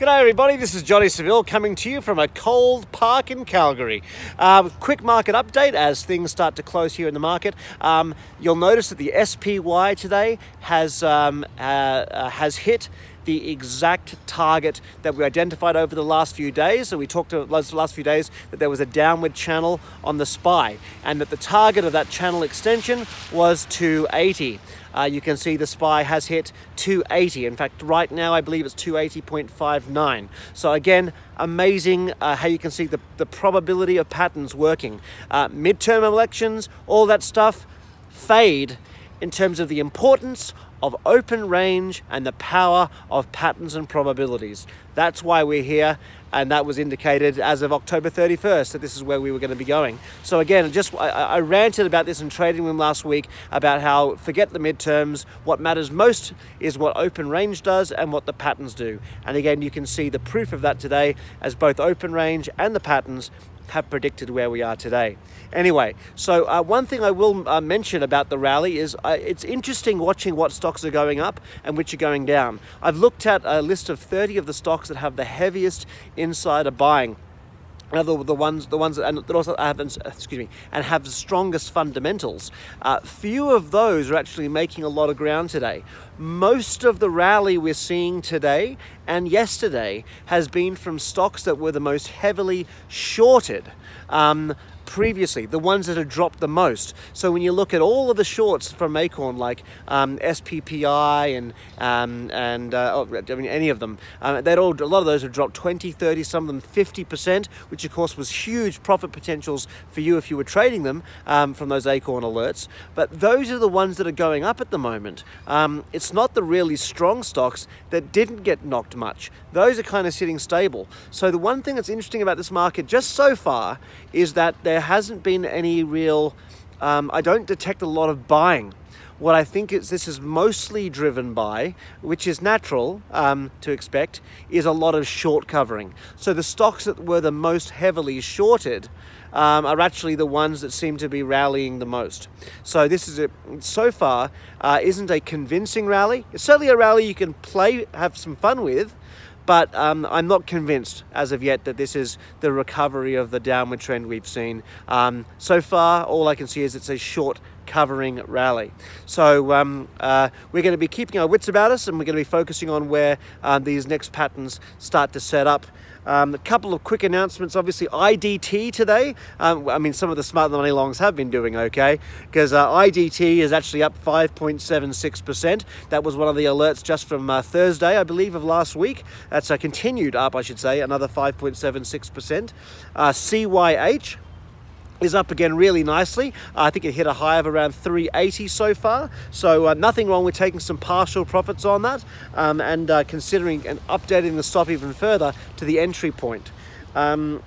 G'day everybody, this is Johnny Seville coming to you from a cold park in Calgary. Quick market update as things start to close here in the market. You'll notice that the SPY today has hit the exact target that we identified over the last few days. So we talked about the last few days that there was a downward channel on the SPY and that the target of that channel extension was 280. You can see the SPY has hit 280. In fact, right now I believe it's 280.59. So again, amazing how you can see the probability of patterns working. Midterm elections, all that stuff fade in terms of the importance of open range and the power of patterns and probabilities. That's why we're here, and that was indicated as of October 31st that this is where we were going to be going. So again, I ranted about this in Trading Room last week about how forget the midterms, what matters most is what open range does and what the patterns do. And again, you can see the proof of that today as both open range and the patterns have predicted where we are today. Anyway, so one thing I will mention about the rally is it's interesting watching what stocks are going up and which are going down. I've looked at a list of 30 of the stocks that have the heaviest insider buying. The ones that also have, and have the strongest fundamentals. Few of those are actually making a lot of ground today. Most of the rally we're seeing today and yesterday has been from stocks that were the most heavily shorted previously, the ones that have dropped the most. So when you look at all of the shorts from Acorn, like SPPI and any of them, a lot of those have dropped 20, 30, some of them 50%, which of course was huge profit potentials for you if you were trading them from those Acorn alerts. But those are the ones that are going up at the moment. It's not the really strong stocks that didn't get knocked much. Those are kind of sitting stable. So the one thing that's interesting about this market just so far is that there hasn't been any real, I don't detect a lot of buying. What I think this is mostly driven by, which is natural to expect, is a lot of short covering. So the stocks that were the most heavily shorted are actually the ones that seem to be rallying the most. So this is so far isn't a convincing rally. It's certainly a rally you can have some fun with, but I'm not convinced as of yet that this is the recovery of the downward trend we've seen. So far, all I can see is it's a short covering rally. So we're going to be keeping our wits about us, and we're going to be focusing on where these next patterns start to set up. A couple of quick announcements. Obviously, IDT today. I mean, some of the smart money longs have been doing okay because IDT is actually up 5.76%. That was one of the alerts just from Thursday, I believe, of last week. That's continued up, I should say, another 5.76%. CYH is up again really nicely. I think it hit a high of around 380 so far. So nothing wrong with taking some partial profits on that and considering and updating the stop even further to the entry point. And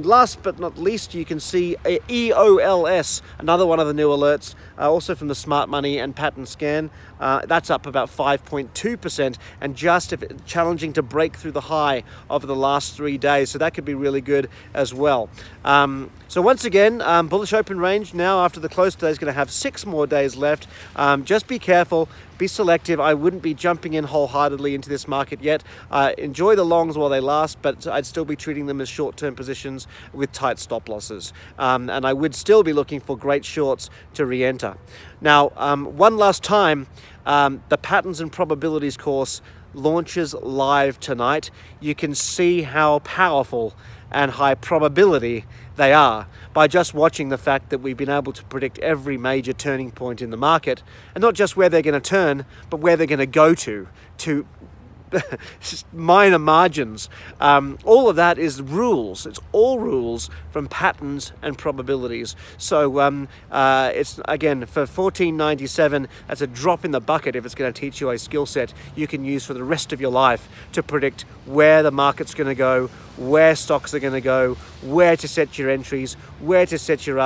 last but not least, you can see EOLS, another one of the new alerts, also from the Smart Money and Pattern Scan. That's up about 5.2% and just challenging to break through the high of the last 3 days. So that could be really good as well. So once again, bullish open range now after the close today is going to have 6 more days left. Just be careful. Be selective. I wouldn't be jumping in wholeheartedly into this market yet. Enjoy the longs while they last, but I'd still be treating them as short-term positions with tight stop losses. And I would still be looking for great shorts to re-enter. Now, one last time, the Patterns and Probabilities course launches live tonight. You can see how powerful and high probability they are by just watching the fact that we've been able to predict every major turning point in the market, and not just where they're going to turn, but where they're going to go to minor margins. All of that is rules. It's all rules from patterns and probabilities. So it's, again, for $14.97, that's a drop in the bucket if it's going to teach you a skill set you can use for the rest of your life to predict where the market's going to go, where stocks are going to go, where to set your entries, where to set your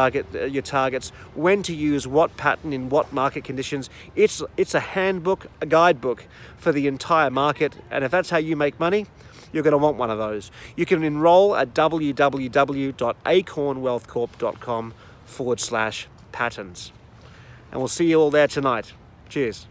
targets, when to use what pattern in what market conditions. It's a handbook, a guidebook for the entire market. And if that's how you make money, you're going to want one of those. You can enroll at www.acornwealthcorp.com/patterns. And we'll see you all there tonight. Cheers.